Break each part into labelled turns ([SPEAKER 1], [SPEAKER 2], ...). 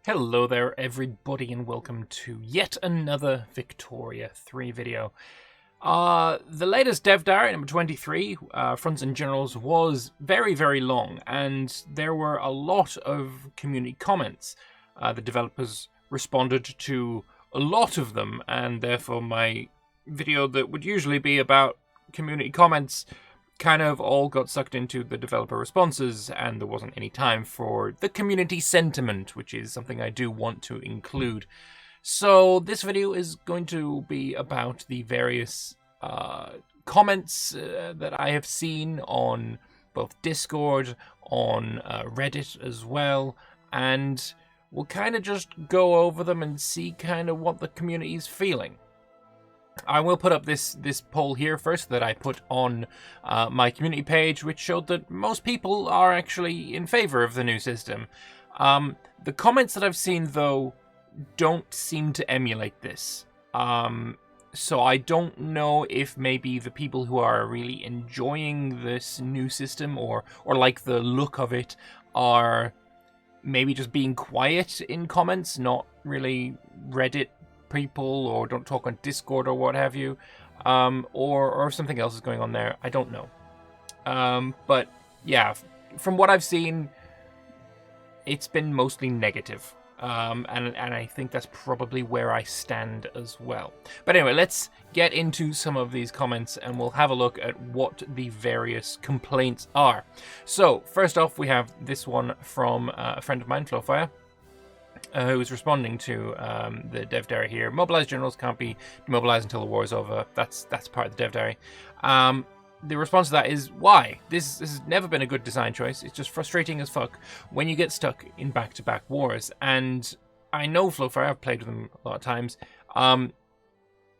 [SPEAKER 1] Hello there everybody and welcome to yet another Victoria 3 video. The latest dev diary, number 23, Fronts and Generals, was very long, and there were a lot of community comments. The developers responded to a lot of them, and therefore my video that would usually be about community comments kind of all got sucked into the developer responses, and there wasn't any time for the community sentiment, which is something I do want to include. So this video is going to be about the various comments that I have seen on both Discord, on Reddit as well, and we'll kind of just go over them and see kind of what the community is feeling. I will put up this poll here first that I put on my community page, which showed that most people are actually in favor of the new system. The comments that I've seen, though, don't seem to emulate this. So I don't know if maybe the people who are really enjoying this new system or like the look of it are maybe just being quiet in comments, not really Reddit people, or don't talk on Discord or what have you, or something else is going on there. I don't know. But yeah, from what I've seen, it's been mostly negative. And I think that's probably where I stand as well. But anyway, let's get into some of these comments and we'll have a look at what the various complaints are. So first off, we have this one from a friend of mine, Flowfire, who is responding to the dev diary here. Mobilized generals can't be demobilized until the war is over. That's part of the dev diary. The response to that is, why? This has never been a good design choice. It's just frustrating as fuck when you get stuck in back-to-back wars. And I know Flowfire, I've played with them a lot of times.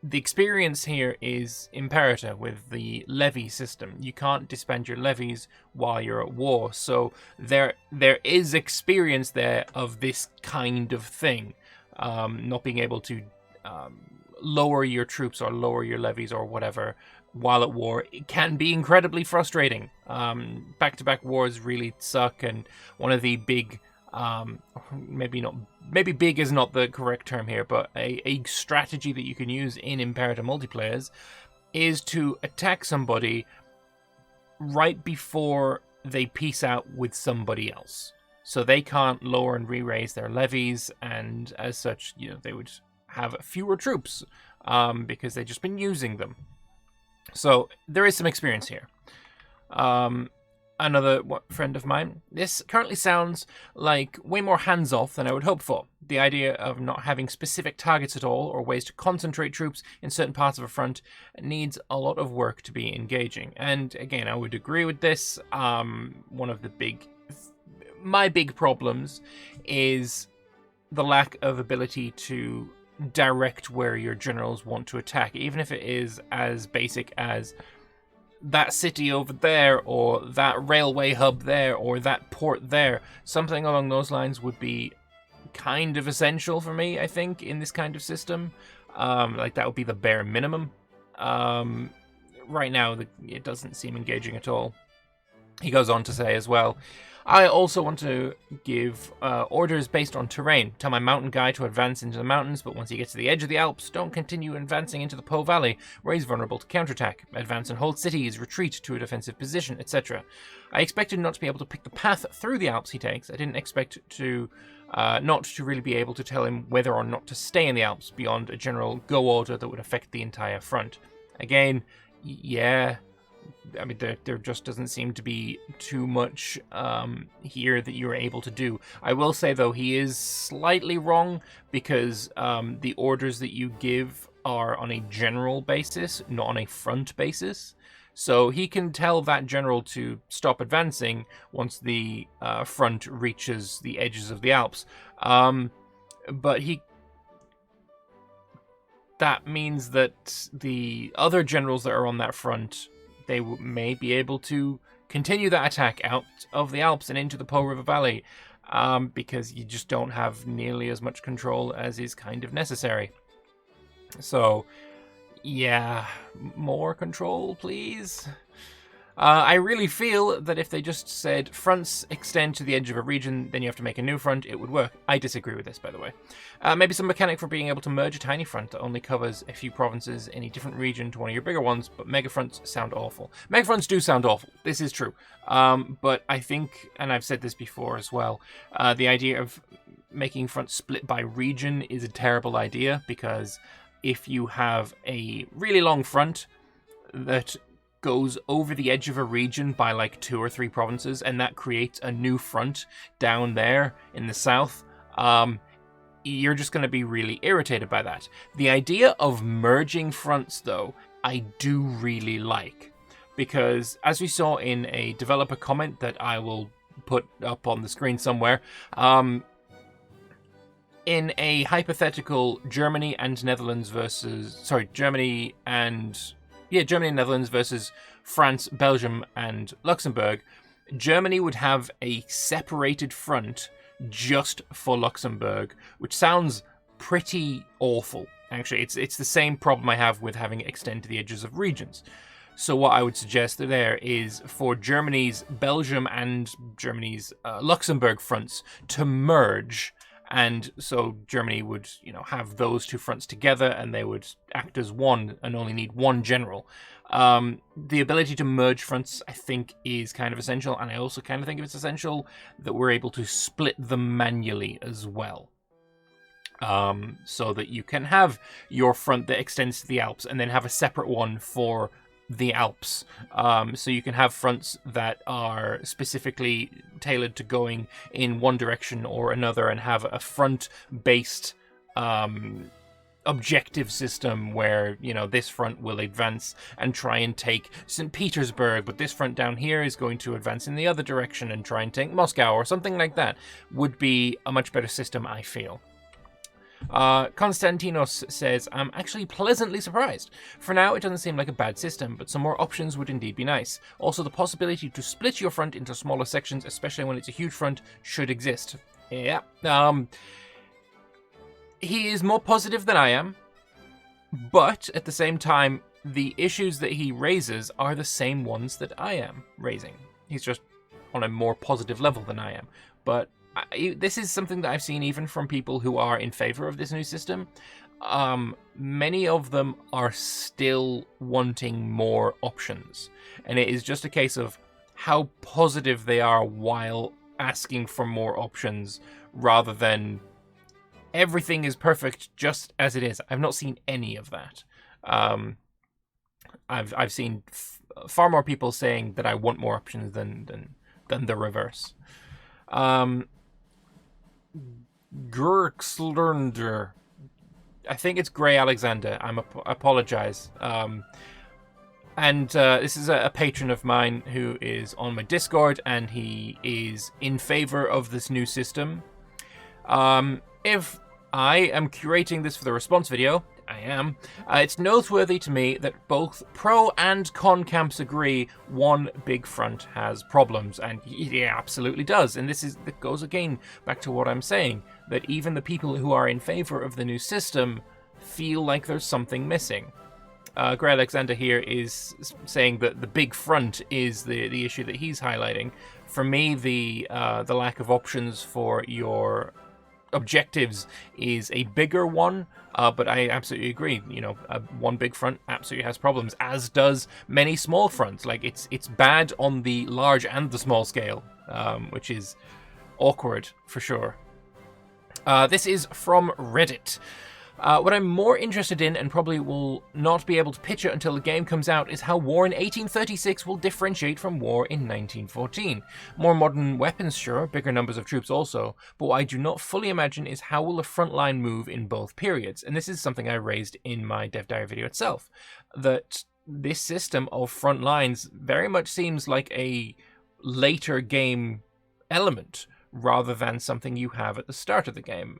[SPEAKER 1] The experience here is imperative with the levy system. You can't disband your levies while you're at war. So there is experience there of this kind of thing. Not being able to lower your troops or lower your levies or whatever while at war, it can be incredibly frustrating. Back-to-back wars really suck, and one of the big, maybe big is not the correct term here, but a strategy that you can use in Imperator multiplayers is to attack somebody right before they peace out with somebody else. So they can't lower and re-raise their levies, and as such, they would have fewer troops because they've just been using them. So there is some experience here. Another friend of mine, this currently sounds like way more hands-off than I would hope for. The idea of not having specific targets at all or ways to concentrate troops in certain parts of a front needs a lot of work to be engaging. And again, I would agree with this. One of my big problems is the lack of ability to direct where your generals want to attack, even if it is as basic as that city over there, or that railway hub there, or that port there. Something along those lines would be kind of essential for me, I think, in this kind of system. Like, that would be the bare minimum. Right now, it doesn't seem engaging at all. He goes on to say as well, I also want to give orders based on terrain. Tell my mountain guy to advance into the mountains, but once he gets to the edge of the Alps, don't continue advancing into the Po Valley, where he's vulnerable to counterattack. Advance and hold cities, retreat to a defensive position, etc. I expected not to be able to pick the path through the Alps he takes. I didn't expect to not to really be able to tell him whether or not to stay in the Alps beyond a general go order that would affect the entire front. Again, yeah, I mean, there just doesn't seem to be too much here that you're able to do. I will say, though, he is slightly wrong, because the orders that you give are on a general basis, not on a front basis. So he can tell that general to stop advancing once the front reaches the edges of the Alps. But that means that the other generals that are on that front, they may be able to continue that attack out of the Alps and into the Po River Valley, because you just don't have nearly as much control as is kind of necessary. So, yeah, more control, please. I really feel that if they just said fronts extend to the edge of a region, then you have to make a new front, it would work. I disagree with this, by the way. Maybe some mechanic for being able to merge a tiny front that only covers a few provinces in a different region to one of your bigger ones, but mega fronts sound awful. Mega fronts do sound awful. This is true. But I think, and I've said this before as well, the idea of making fronts split by region is a terrible idea, because if you have a really long front that goes over the edge of a region by like 2 or 3 provinces, and that creates a new front down there in the south, you're just going to be really irritated by that. The idea of merging fronts, though, I do really like, because as we saw in a developer comment that I will put up on the screen somewhere, in a hypothetical Germany and Netherlands versus France, Belgium, and Luxembourg, Germany would have a separated front just for Luxembourg, which sounds pretty awful. Actually, it's the same problem I have with having it extend to the edges of regions. So what I would suggest there is for Germany's Belgium and Germany's Luxembourg fronts to merge. And so Germany would, have those 2 fronts together, and they would act as one and only need one general. The ability to merge fronts, I think, is kind of essential, and I also kind of think it's essential that we're able to split them manually as well. So that you can have your front that extends to the Alps, and then have a separate one for the Alps. So you can have fronts that are specifically tailored to going in one direction or another, and have a front-based objective system where, this front will advance and try and take St. Petersburg, but this front down here is going to advance in the other direction and try and take Moscow, or something like that. Would be a much better system, I feel. Konstantinos says, I'm actually pleasantly surprised. For now, it doesn't seem like a bad system, but some more options would indeed be nice. Also, the possibility to split your front into smaller sections, especially when it's a huge front, should exist. Yeah. He is more positive than I am, but at the same time, the issues that he raises are the same ones that I am raising. He's just on a more positive level than I am. But this is something that I've seen even from people who are in favor of this new system. Many of them are still wanting more options. And it is just a case of how positive they are while asking for more options, rather than everything is perfect just as it is. I've not seen any of that. I've seen far more people saying that I want more options than the reverse. Gurkslurnder. I think it's Grey Alexander. I apologize. And this is a patron of mine who is on my Discord, and he is in favor of this new system. If I am curating this for the response video, I am. It's noteworthy to me that both pro and con camps agree one big front has problems, and it absolutely does. And that goes again back to what I'm saying, that even the people who are in favor of the new system feel like there's something missing. Grey Alexander here is saying that the big front is the issue that he's highlighting. For me, the lack of options for your objectives is a bigger one, but I absolutely agree. One big front absolutely has problems, as does many small fronts. Like it's bad on the large and the small scale, which is awkward for sure. This is from Reddit. What I'm more interested in, and probably will not be able to picture until the game comes out, is how war in 1836 will differentiate from war in 1914. More modern weapons, sure, bigger numbers of troops also, but what I do not fully imagine is how will the front line move in both periods. And this is something I raised in my Dev Diary video itself, that this system of front lines very much seems like a later game element, rather than something you have at the start of the game.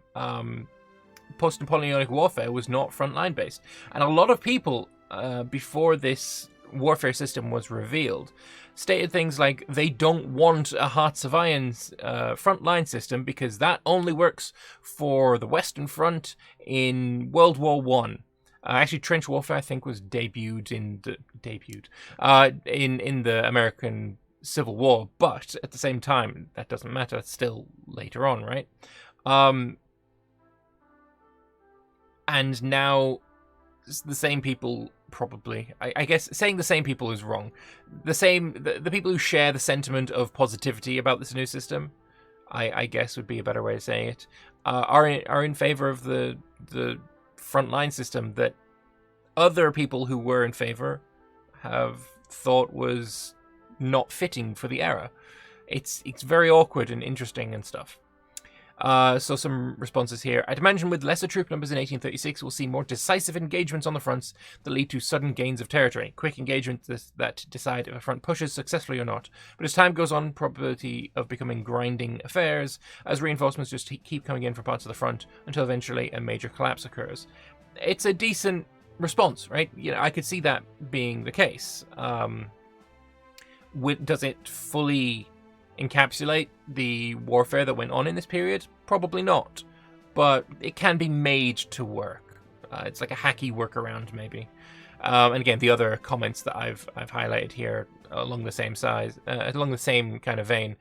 [SPEAKER 1] Post-Napoleonic warfare was not frontline based, and a lot of people before this warfare system was revealed stated things like they don't want a Hearts of Iron frontline system because that only works for the Western Front in World War One. Actually, trench warfare I think was debuted in the American Civil War, but at the same time that doesn't matter. It's still later on, right? And now the same people probably. I guess saying the same people is wrong. The people who share the sentiment of positivity about this new system, I guess would be a better way of saying it, are in favor of the frontline system that other people who were in favor have thought was not fitting for the era. It's very awkward and interesting and stuff. So some responses here. I'd imagine with lesser troop numbers in 1836, we'll see more decisive engagements on the fronts that lead to sudden gains of territory. Quick engagements that decide if a front pushes successfully or not. But as time goes on, probability of becoming grinding affairs, as reinforcements just keep coming in from parts of the front until eventually a major collapse occurs. It's a decent response, right? I could see that being the case. Does it fully encapsulate the warfare that went on in this period? Probably not, but it can be made to work. It's like a hacky workaround, maybe. And again, the other comments that I've highlighted here along the same along the same kind of vein.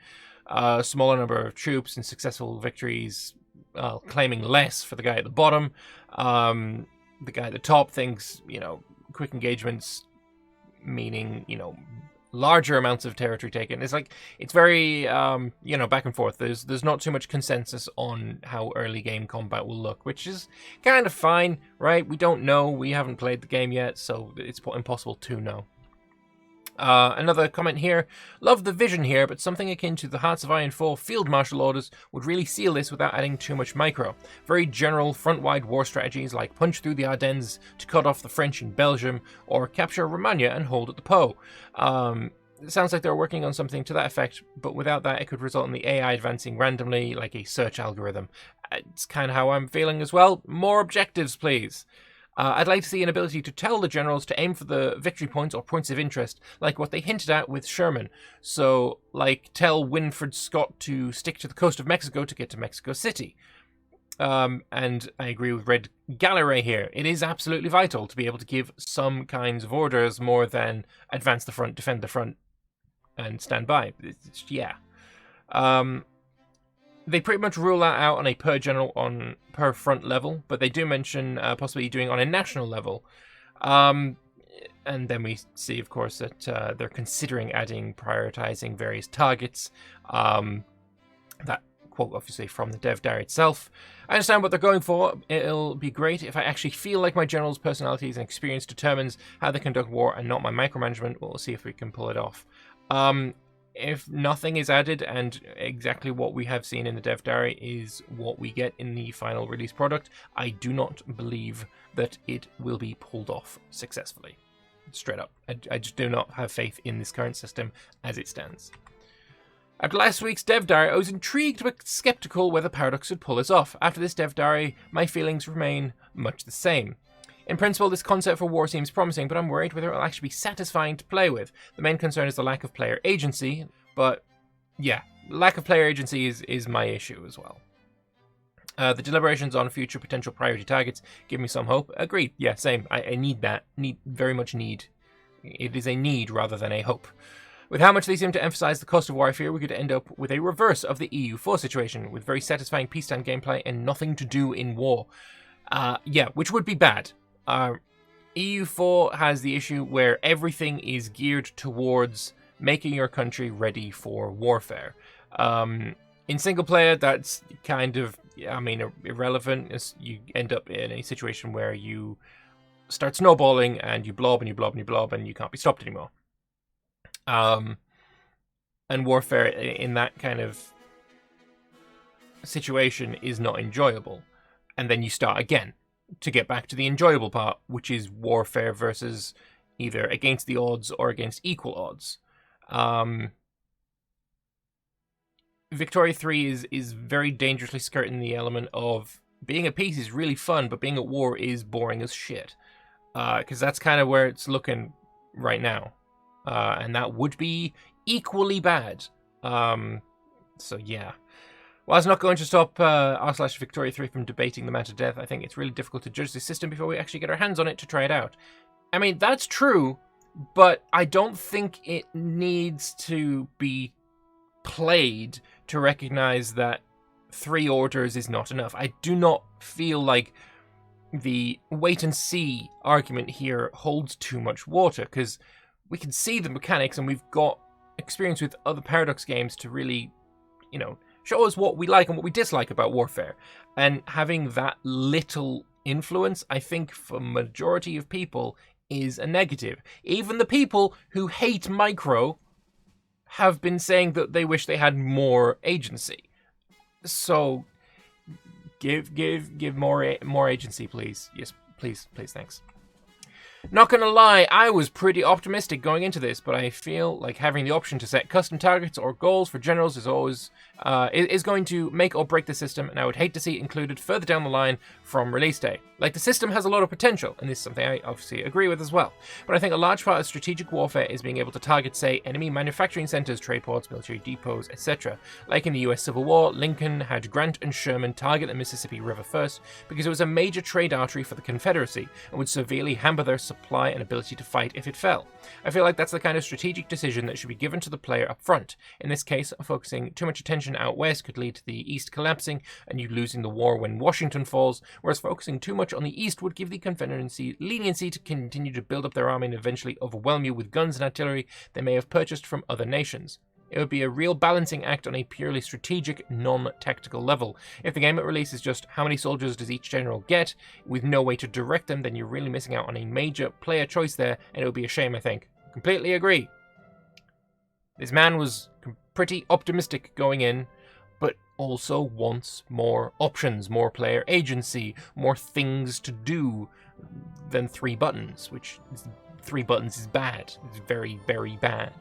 [SPEAKER 1] Smaller number of troops and successful victories, claiming less for the guy at the bottom. The guy at the top thinks, quick engagements meaning, larger amounts of territory taken. It's very back and forth. There's not too much consensus on how early game combat will look, which is kind of fine, right? We don't know. We haven't played the game yet, so it's impossible to know. Another comment here. Love the vision here, but something akin to the Hearts of Iron 4 field martial orders would really seal this without adding too much micro. Very general front-wide war strategies like punch through the Ardennes to cut off the French in Belgium, or capture Romagna and hold at the Po. It sounds like they're working on something to that effect, but without that it could result in the AI advancing randomly like a search algorithm. It's kind of how I'm feeling as well. More objectives, please. I'd like to see an ability to tell the generals to aim for the victory points or points of interest, like what they hinted at with Sherman. So, like, tell Winfred Scott to stick to the coast of Mexico to get to Mexico City. And I agree with Red Galleray here. It is absolutely vital to be able to give some kinds of orders more than advance the front, defend the front, and stand by. Yeah. They pretty much rule that out on a per general per front level, but they do mention possibly doing on a national level. And then we see, of course, that they're considering prioritizing various targets. That quote, obviously, from the dev diary itself. I understand what they're going for. It'll be great if I actually feel like my general's personalities and experience determines how they conduct war and not my micromanagement. We'll see if we can pull it off. If nothing is added and exactly what we have seen in the dev diary is what we get in the final release product, I do not believe that it will be pulled off successfully. Straight up. I just do not have faith in this current system as it stands. After last week's dev diary, I was intrigued but skeptical whether Paradox would pull this off. After this dev diary, my feelings remain much the same. In principle, this concept for war seems promising, but I'm worried whether it will actually be satisfying to play with. The main concern is the lack of player agency, but yeah, lack of player agency is my issue as well. The deliberations on future potential priority targets give me some hope. Agreed, yeah, same. I need that. Very much need. It is a need rather than a hope. With how much they seem to emphasize the cost of war, I fear we could end up with a reverse of the EU4 situation, with very satisfying peacetime gameplay and nothing to do in war. Yeah, which would be bad. EU4 has the issue where everything is geared towards making your country ready for warfare. In single player, that's kind of, irrelevant. You end up in a situation where you start snowballing and you blob and you blob and you blob and you can't be stopped anymore. And warfare in that kind of situation is not enjoyable. And then you start again to get back to the enjoyable part, which is warfare versus either against the odds or against equal odds. Victoria 3 is very dangerously skirting the element of being at peace is really fun, but being at war is boring as shit. Because that's kind of where it's looking right now. And that would be equally bad. So yeah. While it's not going to stop r/Victoria 3 from debating the matter to death, I think it's really difficult to judge this system before we actually get our hands on it to try it out. I mean, that's true, but I don't think it needs to be played to recognize that 3 orders is not enough. I do not feel like the wait-and-see argument here holds too much water, because we can see the mechanics and we've got experience with other Paradox games to really, show us what we like and what we dislike about warfare. And having that little influence, I think, for majority of people is a negative. Even the people who hate micro have been saying that they wish they had more agency. So give more agency, please. Yes, please, thanks. Not gonna lie, I was pretty optimistic going into this, but I feel like having the option to set custom targets or goals for generals is always is going to make or break the system, and I would hate to see it included further down the line from release day. Like, the system has a lot of potential, and this is something I obviously agree with as well. But I think a large part of strategic warfare is being able to target, say, enemy manufacturing centers, trade ports, military depots, etc. Like in the US Civil War, Lincoln had Grant and Sherman target the Mississippi River first because it was a major trade artery for the Confederacy and would severely hamper their supply and ability to fight if it fell. I feel like that's the kind of strategic decision that should be given to the player up front. In this case, focusing too much attention out west could lead to the East collapsing and you losing the war when Washington falls, whereas focusing too much on the East would give the Confederacy leniency to continue to build up their army and eventually overwhelm you with guns and artillery they may have purchased from other nations. It would be a real balancing act on a purely strategic, non-tactical level. If the game at release is just how many soldiers does each general get, with no way to direct them, then you're really missing out on a major player choice there, and it would be a shame, I think. Completely agree. This man was pretty optimistic going in, but also wants more options, more player agency, more things to do than 3 buttons, which 3 buttons is bad. It's very, very bad.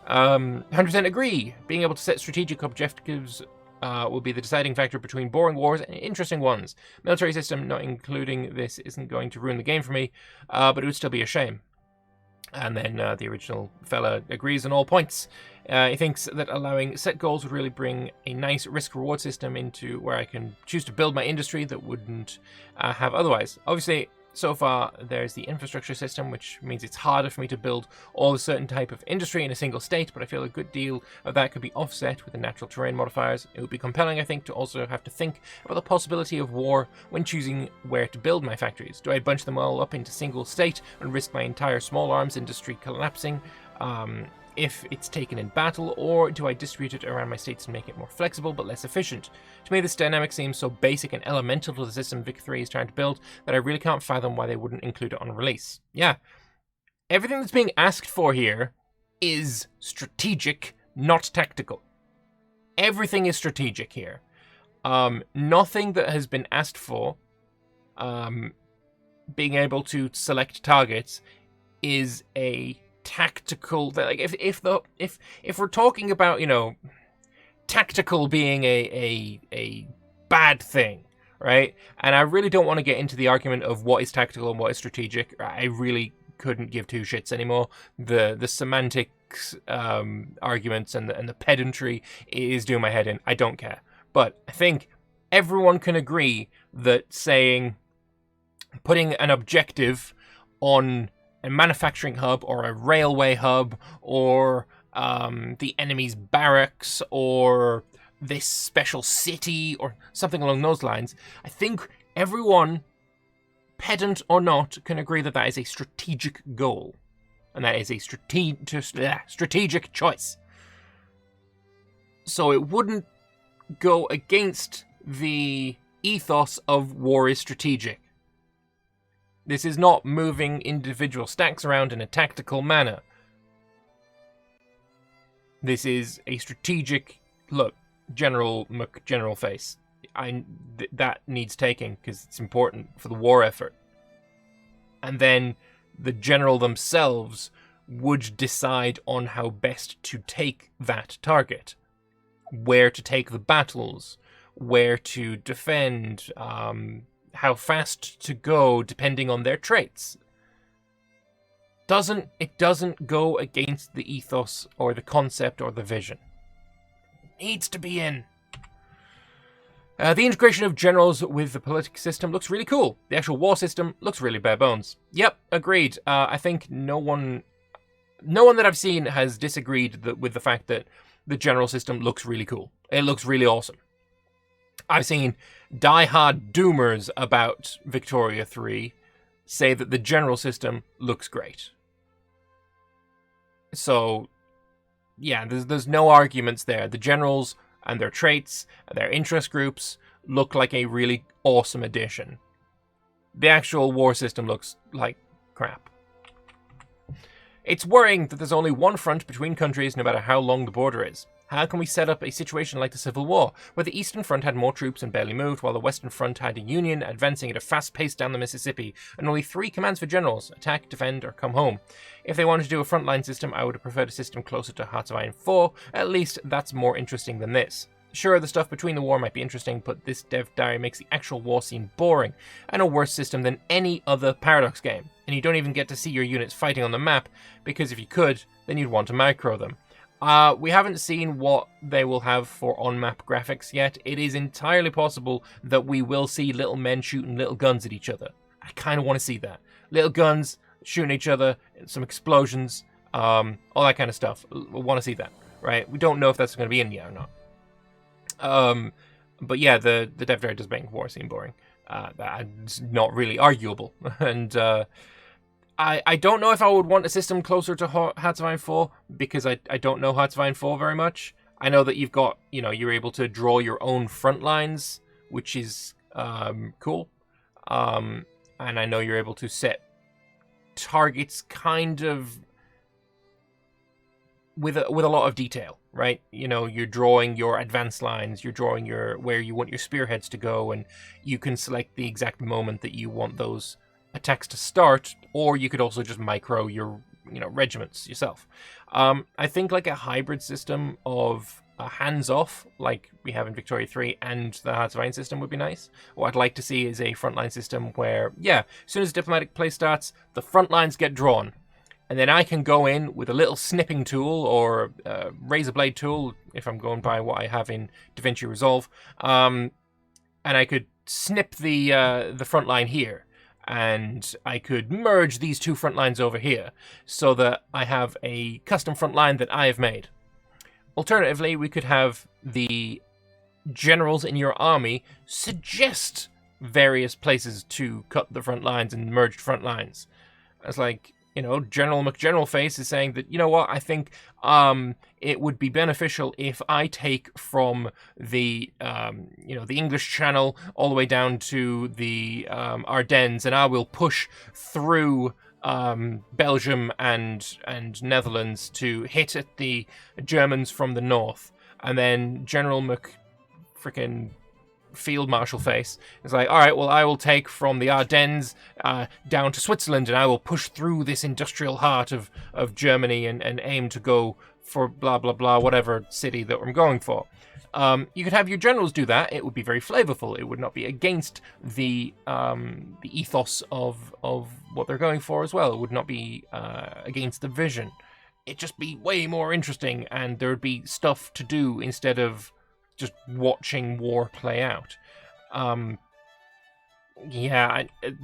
[SPEAKER 1] 100% agree. Being able to set strategic objectives will be the deciding factor between boring wars and interesting ones. Military system not including this isn't going to ruin the game for me, but it would still be a shame. And then the original fella agrees on all points. He thinks that allowing set goals would really bring a nice risk-reward system into where I can choose to build my industry that wouldn't have otherwise. Obviously, so far, there's the infrastructure system, which means it's harder for me to build all a certain type of industry in a single state, but I feel a good deal of that could be offset with the natural terrain modifiers. It would be compelling, I think, to also have to think about the possibility of war when choosing where to build my factories. Do I bunch them all up into single state and risk my entire small arms industry collapsing if it's taken in battle, or do I distribute it around my states and make it more flexible but less efficient? To me, this dynamic seems so basic and elemental to the system Vic 3 is trying to build that I really can't fathom why they wouldn't include it on release. Yeah, everything that's being asked for here is strategic, not tactical. Everything is strategic here. Nothing that has been asked for, being able to select targets, is a tactical. Like if we're talking about, tactical being a bad thing, right? And I really don't want to get into the argument of what is tactical and what is strategic. I really couldn't give 2 shits anymore. The semantics arguments and the pedantry is doing my head in. I don't care. But I think everyone can agree that putting an objective on a manufacturing hub or a railway hub or the enemy's barracks or this special city or something along those lines, I think everyone, pedant or not, can agree that that is a strategic goal. And that is a strategic choice. So it wouldn't go against the ethos of war is strategic. This is not moving individual stacks around in a tactical manner. This is a strategic look. General face. That needs taking because it's important for the war effort. And then the general themselves would decide on how best to take that target, where to take the battles, where to defend, how fast to go depending on their traits. It doesn't go against the ethos or the concept or the vision. It needs to be in. The integration of generals with the political system looks really cool. The actual war system looks really bare bones. Yep, agreed. I think no one that I've seen has disagreed with the fact that the general system looks really cool. It looks really awesome. I've seen die-hard doomers about Victoria 3 say that the general system looks great. So, yeah, there's no arguments there. The generals and their traits, their interest groups, look like a really awesome addition. The actual war system looks like crap. It's worrying that there's only one front between countries no matter how long the border is. How can we set up a situation like the Civil War, where the Eastern Front had more troops and barely moved, while the Western Front had a Union advancing at a fast pace down the Mississippi, and only 3 commands for generals: attack, defend, or come home? If they wanted to do a frontline system, I would have preferred a system closer to Hearts of Iron 4. At least that's more interesting than this. Sure, the stuff between the war might be interesting, but this dev diary makes the actual war scene boring, and a worse system than any other Paradox game. And you don't even get to see your units fighting on the map, because if you could, then you'd want to micro them. We haven't seen what they will have for on-map graphics yet. It is entirely possible that we will see little men shooting little guns at each other. I kind of want to see that. Little guns shooting each other, some explosions, all that kind of stuff. We want to see that, right? We don't know if that's going to be in yet or not. But yeah, the dev diary does make war scene boring. That's not really arguable. And I don't know if I would want a system closer to Hearts of Iron 4, because I don't know Hearts of Iron 4 very much. I know that you've got, you're able to draw your own front lines, which is cool. And I know you're able to set targets kind of with a lot of detail, right? You're drawing your advanced lines, you're drawing where you want your spearheads to go, and you can select the exact moment that you want those attacks to start, or you could also just micro your regiments yourself. I think like a hybrid system of hands-off, like we have in Victoria 3, and the Hearts of Iron system would be nice. What I'd like to see is a frontline system where, yeah, as soon as diplomatic play starts, the front lines get drawn, and then I can go in with a little snipping tool or razor blade tool, if I'm going by what I have in DaVinci Resolve, and I could snip the front line here, and I could merge these 2 front lines over here so that I have a custom front line that I have made. Alternatively, we could have the generals in your army suggest various places to cut the front lines and merged front lines. It's like, General McGeneralface is saying that, I think it would be beneficial if I take from the, the English Channel all the way down to the Ardennes, and I will push through Belgium and Netherlands to hit at the Germans from the north. And then General Field Marshal face is like, all right, well, I will take from the Ardennes down to Switzerland, and I will push through this industrial heart of Germany and aim to go for blah blah blah, whatever city that I'm going for. You could have your generals do that. It would be very flavorful. It would not be against the ethos of what they're going for as well. It would not be against the vision. It'd just be way more interesting, and there would be stuff to do instead of just watching war play out. The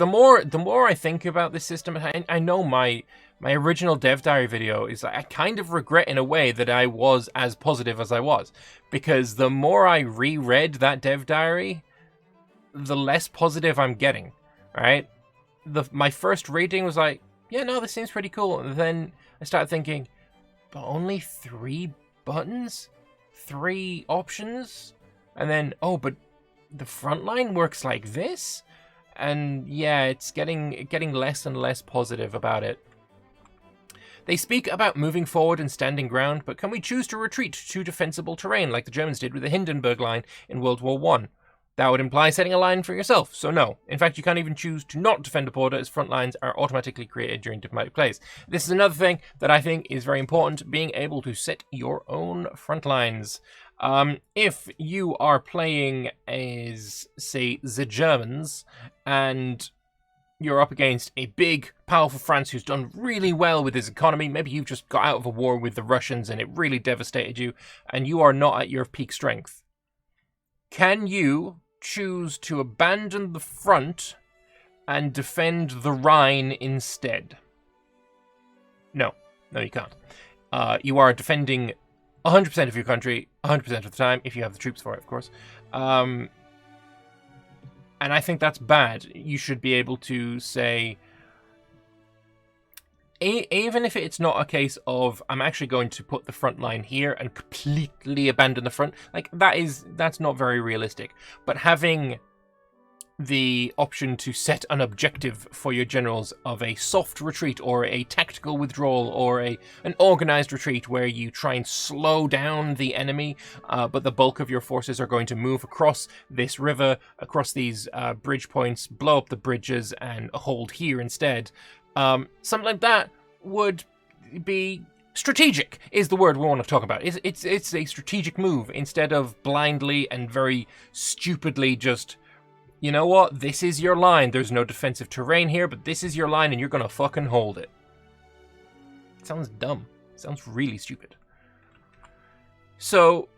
[SPEAKER 1] more I think about this system, I know my original dev diary video is I kind of regret in a way that I was as positive as I was, because the more I reread that dev diary, the less positive I'm getting. Right? My first reading was like, yeah, no, this seems pretty cool, and then I started thinking, but only 3 buttons? 3 options, and then but the front line works like this, and yeah, it's getting less and less positive about it. They speak about moving forward and standing ground, but can we choose to retreat to defensible terrain like the Germans did with the Hindenburg Line in World War I? That would imply setting a line for yourself, so no. In fact, you can't even choose to not defend a border, as front lines are automatically created during diplomatic plays. This is another thing that I think is very important, being able to set your own front lines. If you are playing as, say, the Germans, and you're up against a big, powerful France who's done really well with his economy, maybe you've just got out of a war with the Russians and it really devastated you, and you are not at your peak strength. Can you choose to abandon the front and defend the Rhine instead. No, you can't. You are defending 100% of your country, 100% of the time, if you have the troops for it, of course. And I think that's bad. You should be able to say, even if it's not a case of, I'm actually going to put the front line here and completely abandon the front, like, that's not very realistic. But having the option to set an objective for your generals of a soft retreat or a tactical withdrawal or an organized retreat where you try and slow down the enemy, but the bulk of your forces are going to move across this river, across these bridge points, blow up the bridges and hold here instead. Something like that would be strategic, is the word we want to talk about. It's a strategic move instead of blindly and very stupidly just, you know what, this is your line. There's no defensive terrain here, but this is your line and you're gonna fucking hold it. It sounds dumb. It sounds really stupid. So,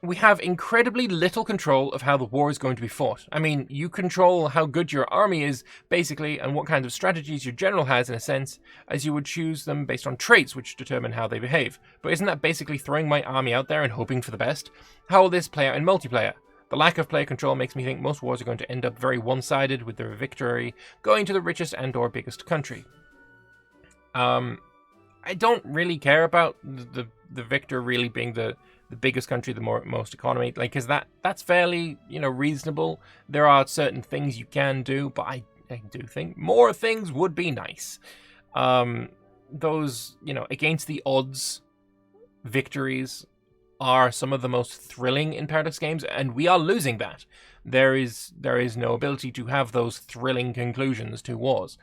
[SPEAKER 1] we have incredibly little control of how the war is going to be fought. I mean, you control how good your army is, basically, and what kind of strategies your general has, in a sense, as you would choose them based on traits which determine how they behave. But isn't that basically throwing my army out there and hoping for the best? How will this play out in multiplayer? The lack of player control makes me think most wars are going to end up very one-sided, with the victory going to the richest and or biggest country. I don't really care about the victor really being the biggest country, the most economy, like, because that's fairly, reasonable. There are certain things you can do, but I do think more things would be nice. Those, against the odds victories are some of the most thrilling in Paradox games, and we are losing that. There is no ability to have those thrilling conclusions to wars.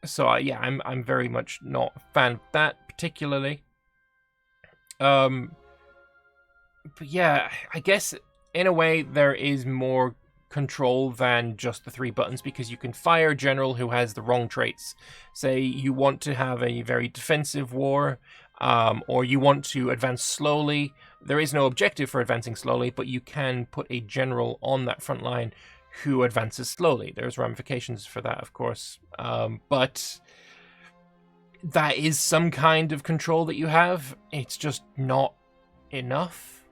[SPEAKER 1] So yeah, I'm very much not a fan of that particularly. But yeah, I guess in a way there is more control than just the 3 buttons, because you can fire a general who has the wrong traits. Say you want to have a very defensive war, or you want to advance slowly. There is no objective for advancing slowly, but you can put a general on that front line who advances slowly. There's ramifications for that, of course, but that is some kind of control that you have. It's just not enough.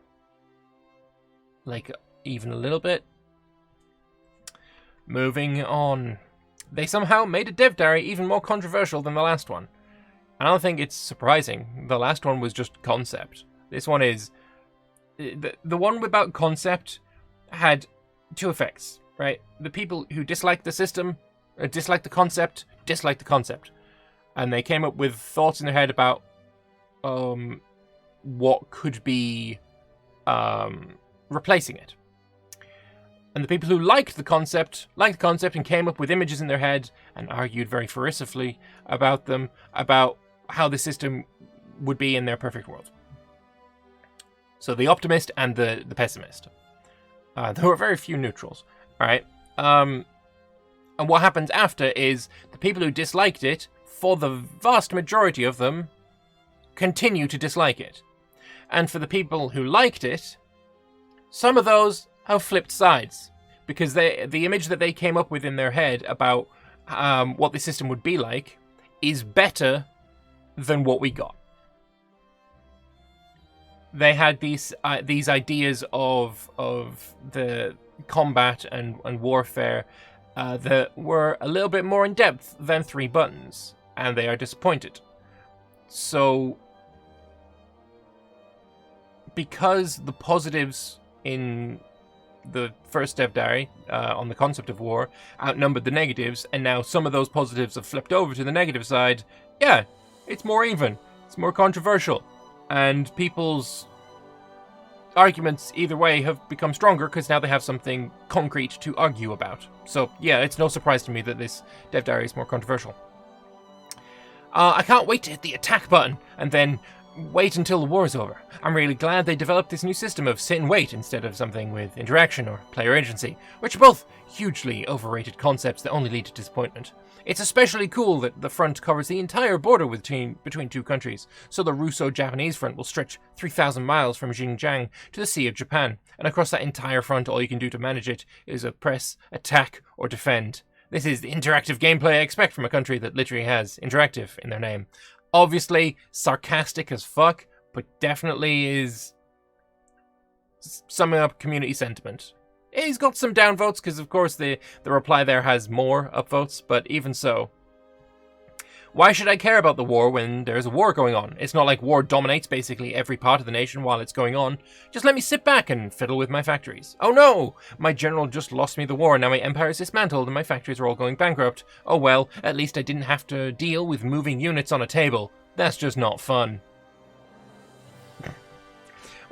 [SPEAKER 1] Like, even a little bit. Moving on. They somehow made a dev diary even more controversial than the last one. I don't think it's surprising. The last one was just concept. This one is... The one about concept had 2 effects, right? The people who disliked the system, or disliked the concept, disliked the concept. And they came up with thoughts in their head about what could be replacing it. And the people who liked the concept and came up with images in their head and argued very ferociously about them, about how the system would be in their perfect world. So the optimist and the pessimist. There were very few neutrals, right? And what happens after is the people who disliked it, for the vast majority of them, continue to dislike it. And for the people who liked it, some of those have flipped sides, because the image that they came up with in their head about what the system would be like is better than what we got. They had these ideas of the combat and warfare that were a little bit more in depth than 3 buttons, and they are disappointed. So, because the positives in the first dev diary on the concept of war outnumbered the negatives, and now some of those positives have flipped over to the negative side, yeah, it's more even, it's more controversial, and people's arguments either way have become stronger because now they have something concrete to argue about. So yeah, it's no surprise to me that this dev diary is more controversial. I can't wait to hit the attack button and then wait until the war's over. I'm really glad they developed this new system of sit and wait instead of something with interaction or player agency, which are both hugely overrated concepts that only lead to disappointment. It's especially cool that the front covers the entire border between two countries, so the Russo-Japanese front will stretch 3,000 miles from Xinjiang to the Sea of Japan, and across that entire front all you can do to manage it is oppress, attack, or defend. This is the interactive gameplay I expect from a country that literally has interactive in their name. Obviously, sarcastic as fuck, but definitely is summing up community sentiment. He's got some downvotes, because of course the reply there has more upvotes, but even so. Why should I care about the war when there's a war going on? It's not like war dominates basically every part of the nation while it's going on. Just let me sit back and fiddle with my factories. Oh no! My general just lost me the war, now my empire is dismantled and my factories are all going bankrupt. Oh well, at least I didn't have to deal with moving units on a table. That's just not fun.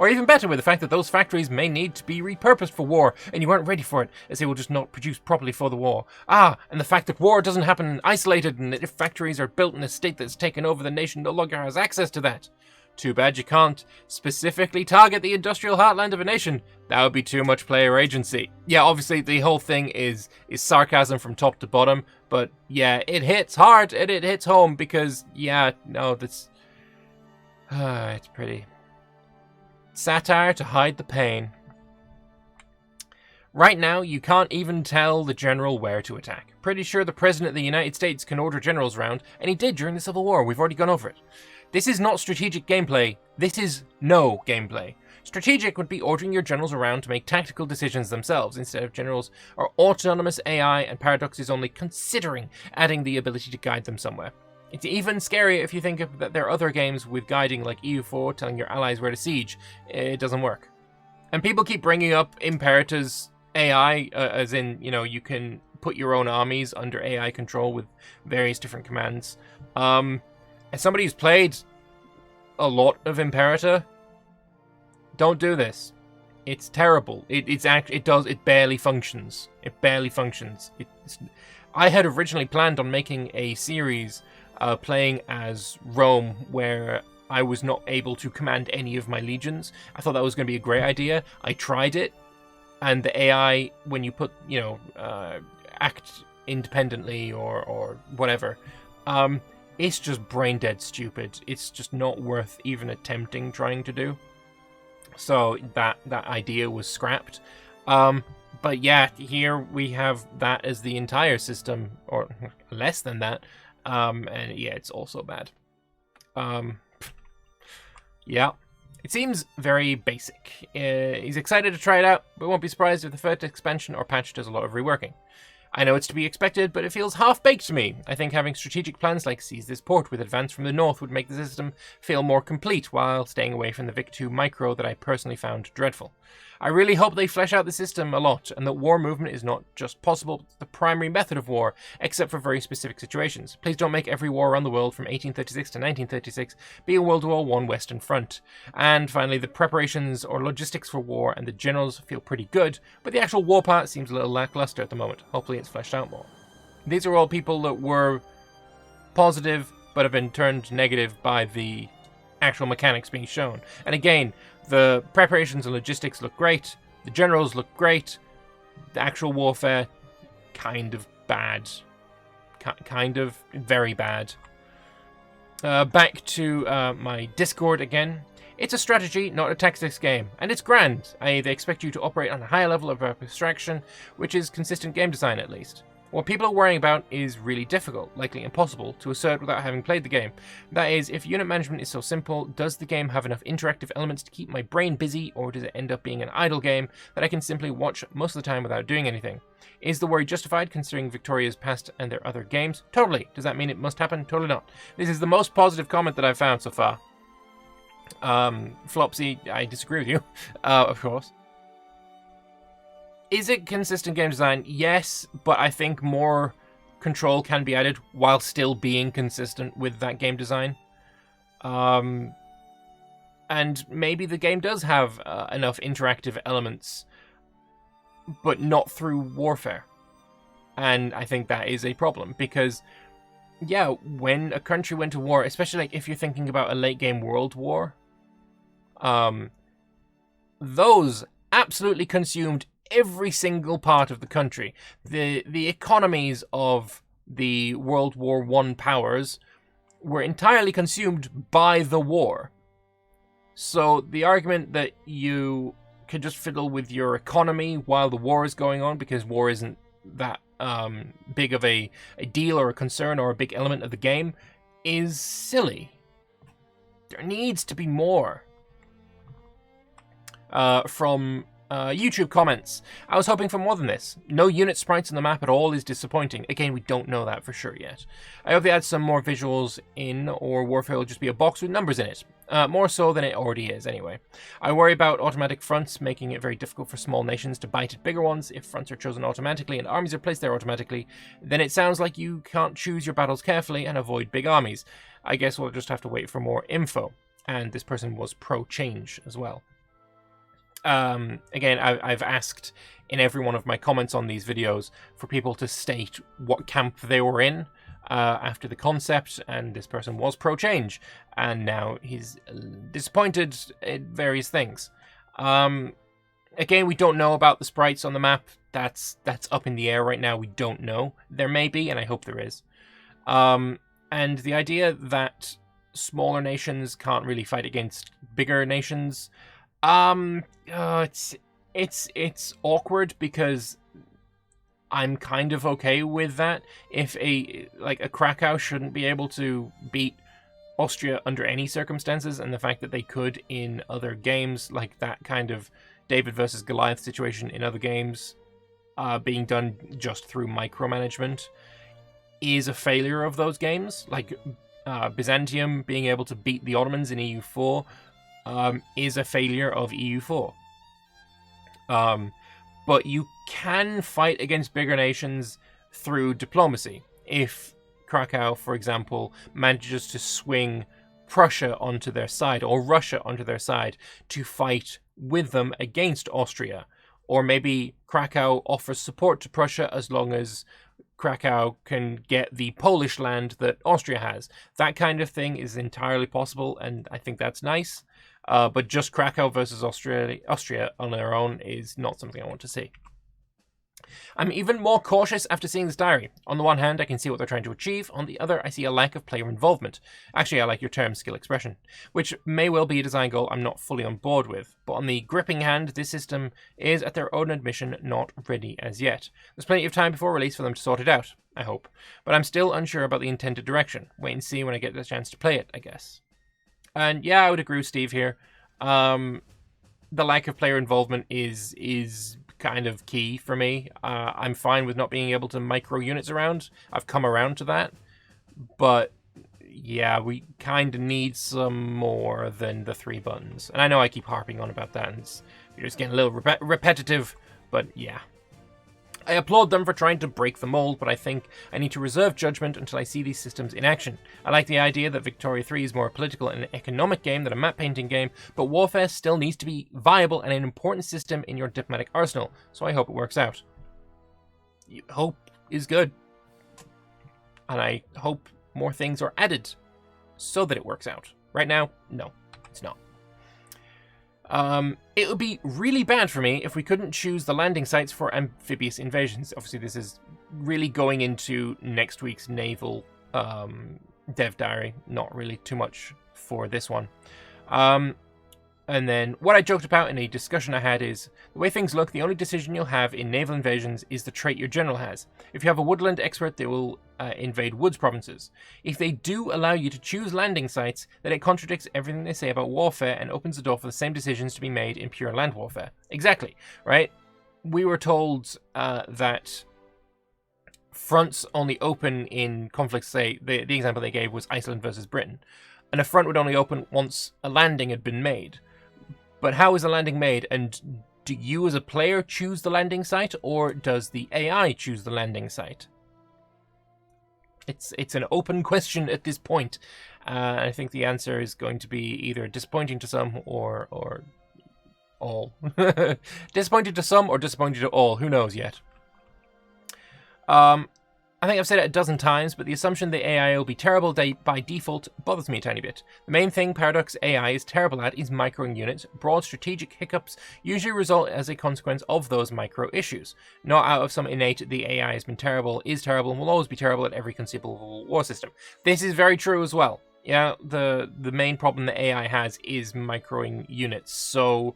[SPEAKER 1] Or even better, with the fact that those factories may need to be repurposed for war, and you aren't ready for it, as they will just not produce properly for the war. Ah, and the fact that war doesn't happen isolated, and that if factories are built in a state that's taken over, the nation no longer has access to that. Too bad you can't specifically target the industrial heartland of a nation. That would be too much player agency. Yeah, obviously the whole thing is sarcasm from top to bottom, but yeah, it hits hard, and it hits home, because, yeah, no, that's... it's pretty... Satire to hide the pain. Right now, you can't even tell the general where to attack. Pretty sure the President of the United States can order generals around, and he did during the Civil War. We've already gone over it. This is not strategic gameplay. This is no gameplay. Strategic would be ordering your generals around to make tactical decisions themselves, instead of generals are autonomous AI, and Paradox is only considering adding the ability to guide them somewhere. It's even scarier if you think that there are other games with guiding, like EU4 telling your allies where to siege. It doesn't work. And people keep bringing up Imperator's AI, as in, you know, you can put your own armies under AI control with various different commands. As somebody who's played a lot of Imperator, don't do this. It's terrible. It barely functions. It barely functions. I had originally planned on making a series playing as Rome, where I was not able to command any of my legions. I thought that was going to be a great idea. I tried it, and the AI, when you put, you know, act independently or whatever, it's just brain dead stupid. It's just not worth even attempting trying to do. So that idea was scrapped. But yeah, here we have that as the entire system, or less than that. And yeah, it's also bad. Yeah. It seems very basic. He's excited to try it out, but won't be surprised if the first expansion or patch does a lot of reworking. I know it's to be expected, but it feels half-baked to me. I think having strategic plans like seize this port with advance from the north would make the system feel more complete, while staying away from the Vic-2 micro that I personally found dreadful. I really hope they flesh out the system a lot, and that war movement is not just possible, but the primary method of war, except for very specific situations. Please don't make every war around the world from 1836 to 1936 be a World War I Western Front. And finally, the preparations or logistics for war and the generals feel pretty good, but the actual war part seems a little lackluster at the moment. Hopefully it's fleshed out more. These are all people that were positive, but have been turned negative by the actual mechanics being shown. And again, the preparations and logistics look great, the generals look great, the actual warfare, kind of bad. Kind of very bad. Back to my Discord again. It's a strategy, not a tactics game, and it's grand. They expect you to operate on a higher level of abstraction, which is consistent game design at least. What people are worrying about is really difficult, likely impossible, to assert without having played the game. That is, if unit management is so simple, does the game have enough interactive elements to keep my brain busy, or does it end up being an idle game that I can simply watch most of the time without doing anything? Is the worry justified considering Victoria's past and their other games? Totally. Does that mean it must happen? Totally not. This is the most positive comment that I've found so far. Flopsy, I disagree with you, of course. Is it consistent game design? Yes, but I think more control can be added while still being consistent with that game design. And maybe the game does have enough interactive elements, but not through warfare. And I think that is a problem, because yeah, when a country went to war, especially like if you're thinking about a late game world war, those absolutely consumed every single part of the country. The economies of the World War I powers were entirely consumed by the war. So the argument that you could just fiddle with your economy while the war is going on, because war isn't that big of a deal or a concern or a big element of the game, is silly. There needs to be more. From YouTube comments. I was hoping for more than this. No unit sprites on the map at all is disappointing. Again, we don't know that for sure yet. I hope they add some more visuals in, or Warfare will just be a box with numbers in it. More so than it already is, anyway. I worry about automatic fronts, making it very difficult for small nations to bite at bigger ones. If fronts are chosen automatically and armies are placed there automatically, then it sounds like you can't choose your battles carefully and avoid big armies. I guess we'll just have to wait for more info. And this person was pro-change as well. Again, I've asked in every one of my comments on these videos for people to state what camp they were in after the concept, and this person was pro-change, and now he's disappointed at various things. Again, we don't know about the sprites on the map. That's up in the air right now. We don't know. There may be, and I hope there is. And the idea that smaller nations can't really fight against bigger nations, it's awkward, because I'm kind of okay with that. If a Krakow shouldn't be able to beat Austria under any circumstances, and the fact that they could in other games, like that kind of David versus Goliath situation in other games, being done just through micromanagement, is a failure of those games. Like Byzantium being able to beat the Ottomans in EU4 is a failure of EU4. But you can fight against bigger nations through diplomacy. If Krakow, for example, manages to swing Prussia onto their side, or Russia onto their side, to fight with them against Austria, or maybe Krakow offers support to Prussia as long as Krakow can get the Polish land that Austria has. That kind of thing is entirely possible, and I think that's nice. But just Krakow versus Austria on their own is not something I want to see. I'm even more cautious after seeing this diary. On the one hand, I can see what they're trying to achieve. On the other, I see a lack of player involvement. Actually, I like your term, skill expression, which may well be a design goal I'm not fully on board with. But on the gripping hand, this system is, at their own admission, not ready as yet. There's plenty of time before release for them to sort it out, I hope. But I'm still unsure about the intended direction. Wait and see when I get the chance to play it, I guess. And yeah, I would agree with Steve here. The lack of player involvement is kind of key for me. I'm fine with not being able to micro units around. I've come around to that. But yeah, we kind of need some more than the 3 buttons. And I know I keep harping on about that, and it's just getting a little repetitive, but yeah. I applaud them for trying to break the mold, but I think I need to reserve judgment until I see these systems in action. I like the idea that Victoria 3 is more a political and economic game than a map painting game, but Warfare still needs to be viable and an important system in your diplomatic arsenal, so I hope it works out. Hope is good. And I hope more things are added so that it works out. Right now, no, it's not. It would be really bad for me if we couldn't choose the landing sites for amphibious invasions. Obviously, this is really going into next week's Naval dev diary. Not really too much for this one. And then what I joked about in a discussion I had is, the way things look, the only decision you'll have in naval invasions is the trait your general has. If you have a woodland expert, they will invade woods provinces. If they do allow you to choose landing sites, then it contradicts everything they say about warfare and opens the door for the same decisions to be made in pure land warfare. Exactly, right? We were told that fronts only open in conflicts, say, the example they gave was Iceland versus Britain, and a front would only open once a landing had been made. But how is a landing made, and do you as a player choose the landing site, or does the AI choose the landing site? It's an open question at this point. I think the answer is going to be either disappointing to some or all. Disappointing to some or disappointing to all, who knows yet. I think I've said it a dozen times, but the assumption that AI will be terrible by default bothers me a tiny bit. The main thing Paradox AI is terrible at is microing units. Broad strategic hiccups usually result as a consequence of those micro issues. Not out of some innate the AI has been terrible, is terrible, and will always be terrible at every conceivable war system. This is very true as well. Yeah, the main problem that AI has is microing units, so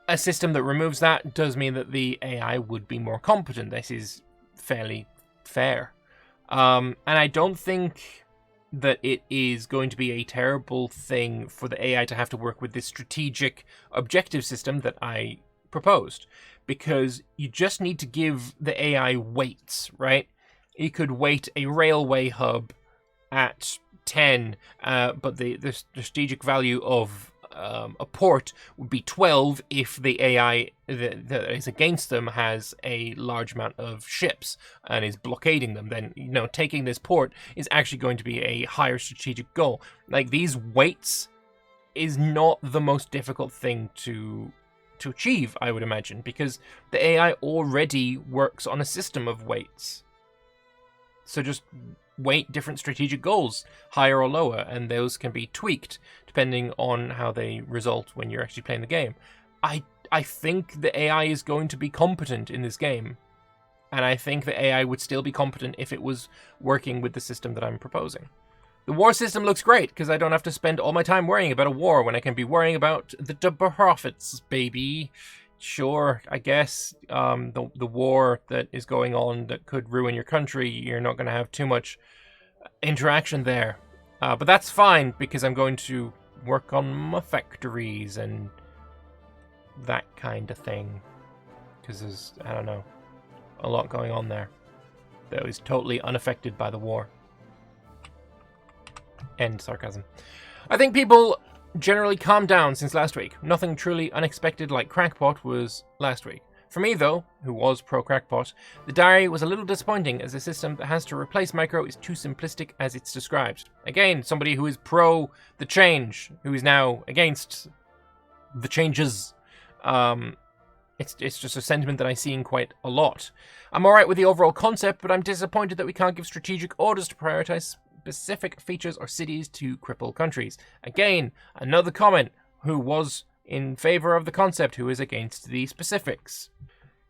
[SPEAKER 1] a system that removes that does mean that the AI would be more competent. This is fairly fair. And I don't think that it is going to be a terrible thing for the AI to have to work with this strategic objective system that I proposed, because you just need to give the AI weights, right? You could weight a railway hub at 10, but the strategic value of a port would be 12 if the AI that is against them has a large amount of ships and is blockading them. Then, taking this port is actually going to be a higher strategic goal. Like, these weights is not the most difficult thing to achieve, I would imagine, because the AI already works on a system of weights. So just weight different strategic goals, higher or lower, and those can be tweaked depending on how they result when you're actually playing the game. I think the AI is going to be competent in this game, and I think the AI would still be competent if it was working with the system that I'm proposing. The war system looks great, because I don't have to spend all my time worrying about a war when I can be worrying about the profits, baby. Sure, I guess the war that is going on that could ruin your country, you're not going to have too much interaction there. But that's fine, because I'm going to work on my factories and that kind of thing. Because there's, I don't know, a lot going on there that is totally unaffected by the war. End sarcasm. I think people generally calmed down since last week. Nothing truly unexpected like Crackpot was last week. For me, though, who was pro-Crackpot, the diary was a little disappointing, as a system that has to replace micro is too simplistic as it's described. Again, somebody who is pro the change, who is now against the changes. It's just a sentiment that I see in quite a lot. I'm alright with the overall concept, but I'm disappointed that we can't give strategic orders to prioritize specific features or cities to cripple countries. Again, another comment who was in favor of the concept, who is against the specifics.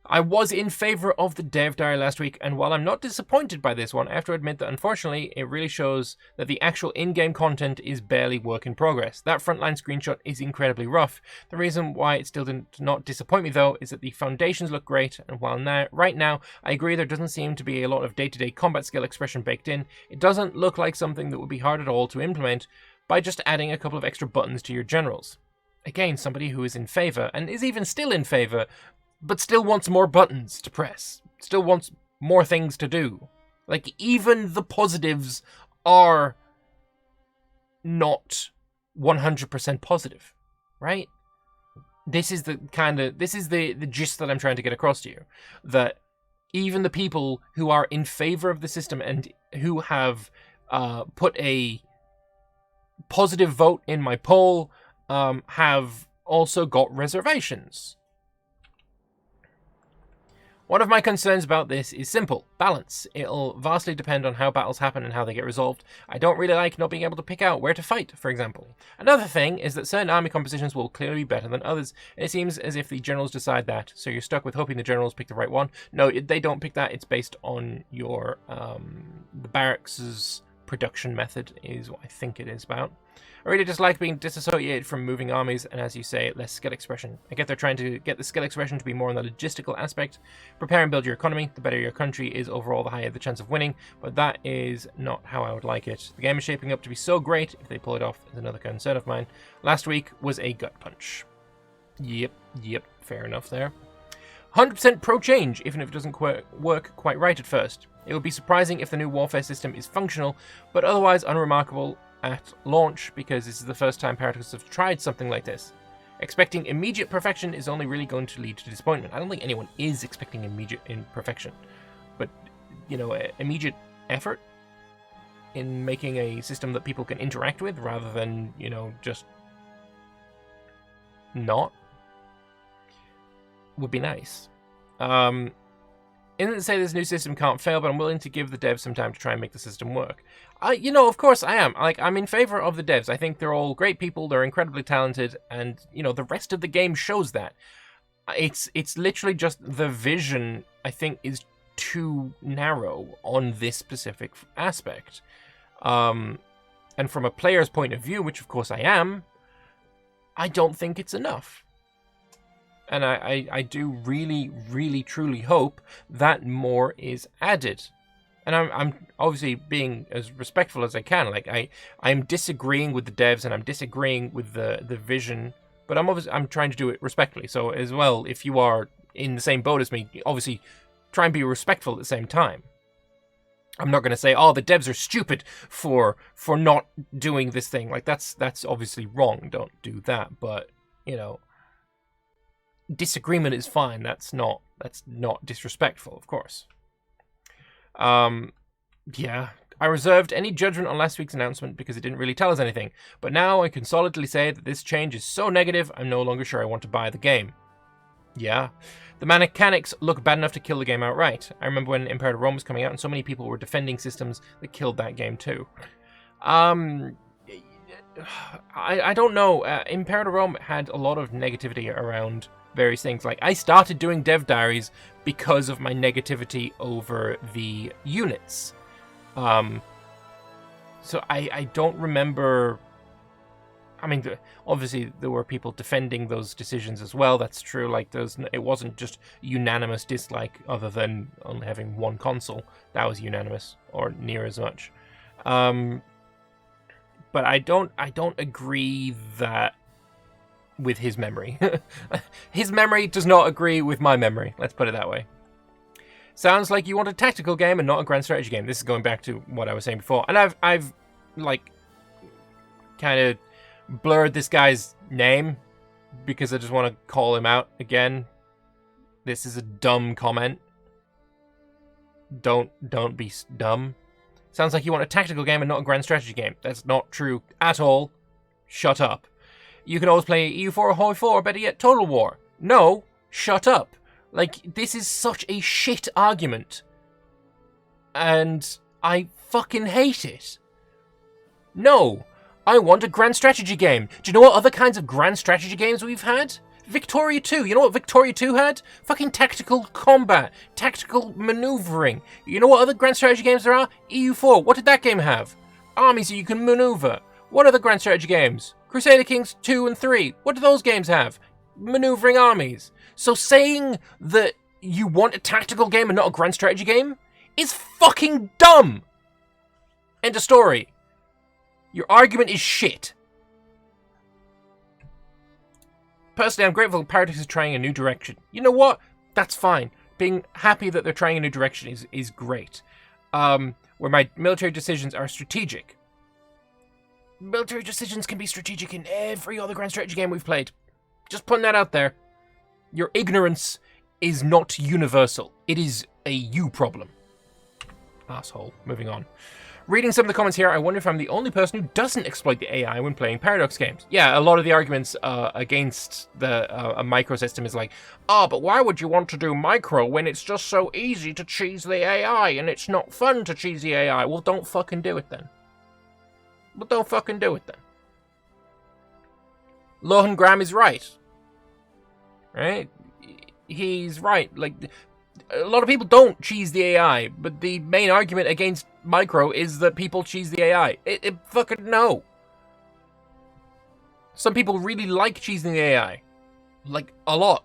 [SPEAKER 1] I was in favor of the dev diary last week, and while I'm not disappointed by this one, I have to admit that unfortunately it really shows that the actual in-game content is barely work in progress. That frontline screenshot is incredibly rough. The reason why it still did not disappoint me though is that the foundations look great, and while right now I agree there doesn't seem to be a lot of day-to-day combat skill expression baked in, it doesn't look like something that would be hard at all to implement by just adding a couple of extra buttons to your generals. Again, somebody who is in favor, and is even still in favor, but still wants more buttons to press, still wants more things to do. Like, even the positives are not 100% positive, right? This is the gist that I'm trying to get across to you. That even the people who are in favor of the system and who have put a positive vote in my poll have also got reservations. One of my concerns about this is simple: balance. It'll vastly depend on how battles happen and how they get resolved. I don't really like not being able to pick out where to fight, for example. Another thing is that certain army compositions will clearly be better than others, and it seems as if the generals decide that, so you're stuck with hoping the generals pick the right one. No, they don't pick that. It's based on your the barracks' production method is what I think it is about. I really dislike being disassociated from moving armies, and as you say, less skill expression. I get they're trying to get the skill expression to be more on the logistical aspect. Prepare and build your economy. The better your country is overall, the higher the chance of winning, but that is not how I would like it. The game is shaping up to be so great. If they pull it off, is another concern of mine. Last week was a gut punch. Yep, fair enough there. 100% pro-change, even if it doesn't work quite right at first. It would be surprising if the new warfare system is functional, but otherwise unremarkable at launch, because this is the first time Paradox have tried something like this. Expecting immediate perfection is only really going to lead to disappointment. I don't think anyone is expecting immediate perfection, but, immediate effort in making a system that people can interact with rather than, just not, would be nice. Isn't to say this new system can't fail, but I'm willing to give the devs some time to try and make the system work. You know, of course I am. Like, I'm in favor of the devs. I think they're all great people. They're incredibly talented, and you know, the rest of the game shows that. It's literally just the vision, I think, is too narrow on this specific aspect. And from a player's point of view, which of course I am, I don't think it's enough. And I do really, really, truly hope that more is added. And I'm obviously being as respectful as I can. Like, I'm disagreeing with the devs and I'm disagreeing with the vision, but I'm trying to do it respectfully. So as well, if you are in the same boat as me, obviously try and be respectful at the same time. I'm not going to say, oh, the devs are stupid for not doing this thing. Like, that's obviously wrong. Don't do that. But, you know, disagreement is fine. That's not disrespectful, of course. Yeah, I reserved any judgment on last week's announcement because it didn't really tell us anything. But now I can solidly say that this change is so negative, I'm no longer sure I want to buy the game. Yeah. The mechanics look bad enough to kill the game outright. I remember when Imperator Rome was coming out and so many people were defending systems that killed that game too. I don't know. Imperator Rome had a lot of negativity around various things. Like, I started doing dev diaries because of my negativity over the units. So I don't remember. I mean, obviously there were people defending those decisions as well. That's true. Like, it wasn't just unanimous dislike, other than only having one console. That was unanimous, or near as much. But I don't agree that with his memory. His memory does not agree with my memory. Let's put it that way. Sounds like you want a tactical game and not a grand strategy game. This is going back to what I was saying before, and I've like kind of blurred this guy's name because I just want to call him out again. This is a dumb comment. Don't be dumb. Sounds like you want a tactical game and not a grand strategy game. That's not true at all. Shut up. You can always play EU4 or HOI4, or better yet, Total War. No, shut up. Like, this is such a shit argument. And I fucking hate it. No, I want a grand strategy game. Do you know what other kinds of grand strategy games we've had? Victoria 2. You know what Victoria 2 had? Fucking tactical combat, tactical maneuvering. You know what other grand strategy games there are? EU4. What did that game have? Armies that you can maneuver. What other grand strategy games? Crusader Kings 2 and 3. What do those games have? Maneuvering armies. So saying that you want a tactical game and not a grand strategy game is fucking dumb. End of story. Your argument is shit. Personally, I'm grateful Paradox is trying a new direction. You know what? That's fine. Being happy that they're trying a new direction is great. Where my military decisions are strategic. Military decisions can be strategic in every other grand strategy game we've played. Just putting that out there. Your ignorance is not universal. It is a you problem. Asshole. Moving on. Reading some of the comments here, I wonder if I'm the only person who doesn't exploit the AI when playing Paradox games. Yeah, a lot of the arguments against a micro system is like, oh, but why would you want to do micro when it's just so easy to cheese the AI and it's not fun to cheese the AI? Well, don't fucking do it then. Lohan Graham is right. Right? He's right. Like, a lot of people don't cheese the AI, but the main argument against micro is that people cheese the AI. It fucking no. Some people really like cheesing the AI. Like, a lot.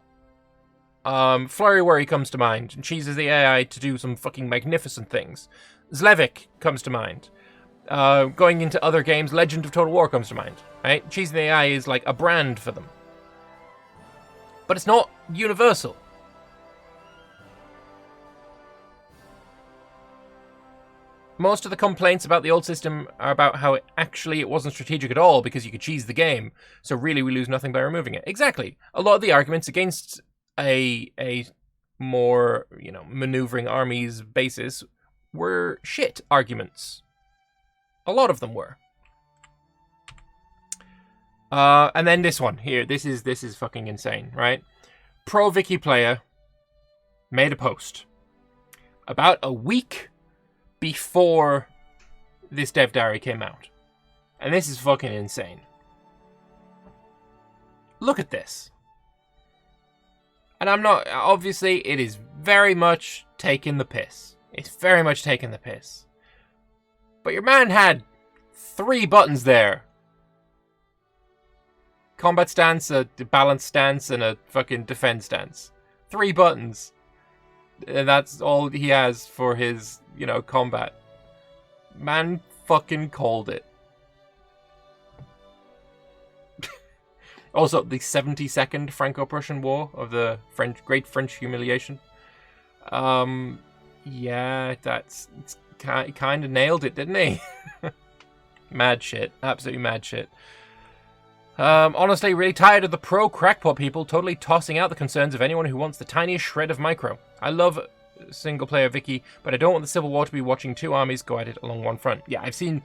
[SPEAKER 1] Flurry Worry comes to mind and cheeses the AI to do some fucking magnificent things. Zlevik comes to mind. Going into other games, Legend of Total War comes to mind. Right? Cheesing the AI is like a brand for them. But it's not universal. Most of the complaints about the old system are about how it wasn't strategic at all because you could cheese the game. So really we lose nothing by removing it. Exactly. A lot of the arguments against a more, maneuvering armies basis were shit arguments. A lot of them were. And then this one here. This is fucking insane, right? Pro Vicky player made a post. about a week before this dev diary came out. And this is fucking insane. Look at this. And I'm not... Obviously, it is very much taking the piss. It's very much taking the piss. But your man had 3 buttons there. Combat stance, a balance stance, and a fucking defense stance. 3 buttons. And that's all he has for his, combat. Man fucking called it. Also, the 72nd Franco-Prussian War of the Great French Humiliation. Yeah, he kind of nailed it, didn't he? Mad shit. Absolutely mad shit. Honestly, really tired of the pro-crackpot people totally tossing out the concerns of anyone who wants the tiniest shred of micro. I love single-player Vicky, but I don't want the Civil War to be watching 2 armies go at it along one front. Yeah, I've seen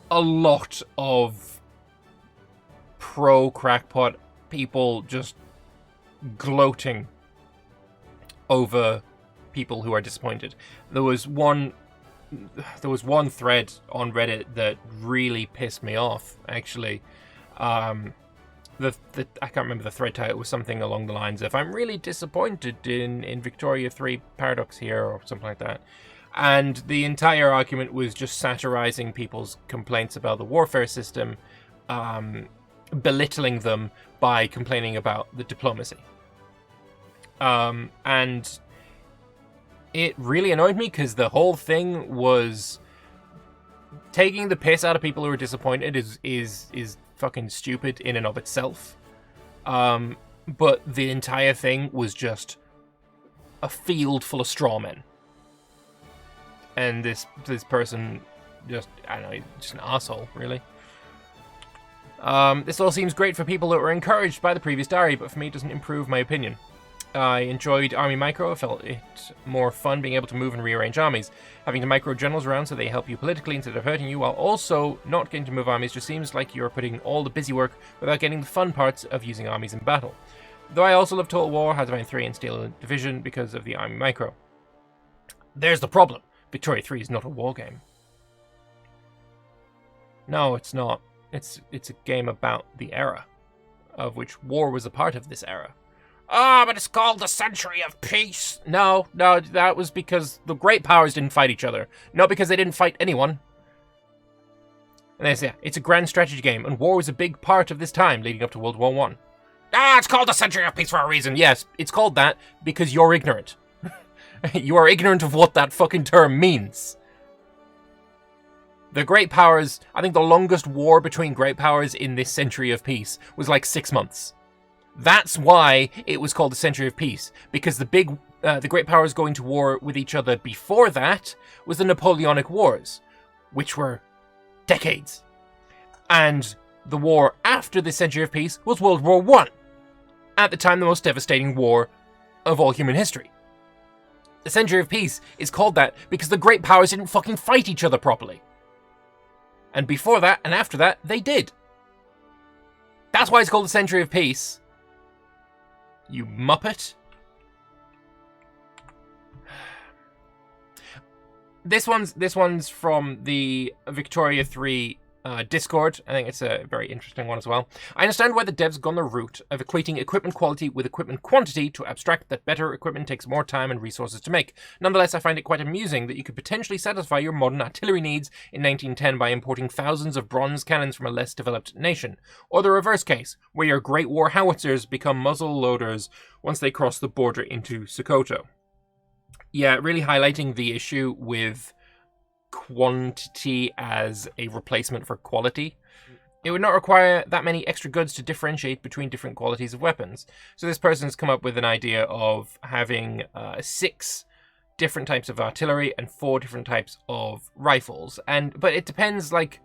[SPEAKER 1] a lot of pro-crackpot people just gloating over people who are disappointed. There was one thread on Reddit that really pissed me off, actually. I can't remember the thread title. It was something along the lines of, I'm really disappointed in Victoria 3 Paradox here, or something like that. And the entire argument was just satirizing people's complaints about the warfare system, belittling them by complaining about the diplomacy. And it really annoyed me because the whole thing was taking the piss out of people who are disappointed is fucking stupid in and of itself. But the entire thing was just a field full of straw men. And this person just, I don't know, he's just an asshole, really. This all seems great for people that were encouraged by the previous diary, but for me it doesn't improve my opinion. I enjoyed Army Micro. I felt it more fun being able to move and rearrange armies. Having to micro generals around so they help you politically instead of hurting you, while also not getting to move armies just seems like you're putting all the busy work without getting the fun parts of using armies in battle. Though I also love Total War, Hardline 3 and Steel Division because of the Army Micro. There's the problem. Victoria 3 is not a war game. No, it's not. It's a game about the era, of which war was a part of this era. But it's called the Century of Peace. No, that was because the great powers didn't fight each other, not because they didn't fight anyone. And they say, it's a grand strategy game, and war was a big part of this time leading up to World War I. It's called the Century of Peace for a reason. Yes, it's called that because you're ignorant. You are ignorant of what that fucking term means. The great powers, I think the longest war between great powers in this Century of Peace was like 6 months. That's why it was called the Century of Peace, because the great powers going to war with each other before that was the Napoleonic Wars, which were decades. And the war after the Century of Peace was World War I, at the time the most devastating war of all human history. The Century of Peace is called that because the great powers didn't fucking fight each other properly. And before that and after that, they did. That's why it's called the Century of Peace. You muppet. This one's from the Victoria 3 Discord. I think it's a very interesting one as well. I understand why the devs gone the route of equating equipment quality with equipment quantity to abstract that better equipment takes more time and resources to make. Nonetheless, I find it quite amusing that you could potentially satisfy your modern artillery needs in 1910 by importing thousands of bronze cannons from a less developed nation. Or the reverse case, where your Great War howitzers become muzzle loaders once they cross the border into Sokoto. Yeah, really highlighting the issue with quantity as a replacement for quality. It would not require that many extra goods to differentiate between different qualities of weapons. So this person's come up with an idea of having 6 different types of artillery and 4 different types of rifles. But it depends, like,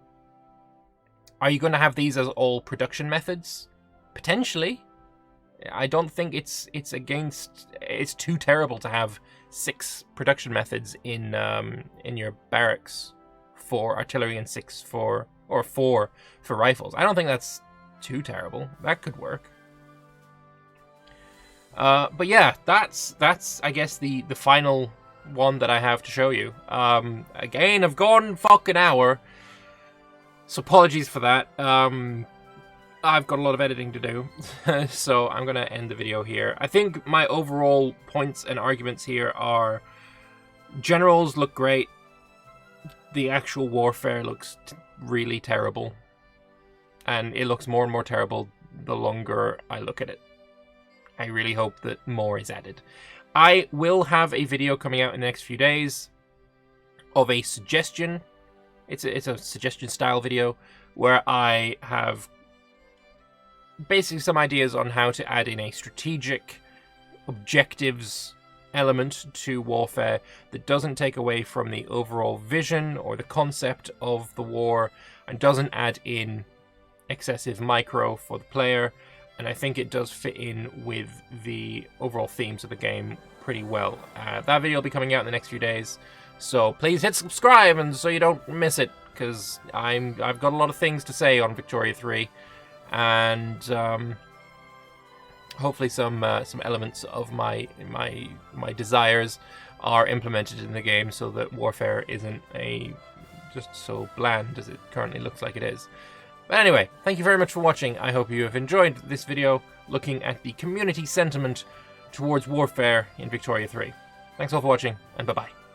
[SPEAKER 1] are you going to have these as all production methods? Potentially. I don't think it's too terrible to have 6 production methods in your barracks for artillery and 4 for rifles. I don't think that's too terrible. That could work. But yeah, that's I guess the final one that I have to show you. Again, I've gone fucking hour, so apologies for that. I've got a lot of editing to do, so I'm going to end the video here. I think my overall points and arguments here are generals look great. The actual warfare looks really terrible. And it looks more and more terrible the longer I look at it. I really hope that more is added. I will have a video coming out in the next few days of a suggestion. It's a suggestion style video where I have basically some ideas on how to add in a strategic objectives element to warfare that doesn't take away from the overall vision or the concept of the war and doesn't add in excessive micro for the player, and I think it does fit in with the overall themes of the game pretty well. That video will be coming out in the next few days, so please hit subscribe and so you don't miss it, because I've got a lot of things to say on Victoria 3, and hopefully some elements of my desires are implemented in the game so that warfare isn't just so bland as it currently looks like it is. But anyway, thank you very much for watching. I hope you have enjoyed this video looking at the community sentiment towards warfare in Victoria 3. Thanks all for watching, and bye-bye.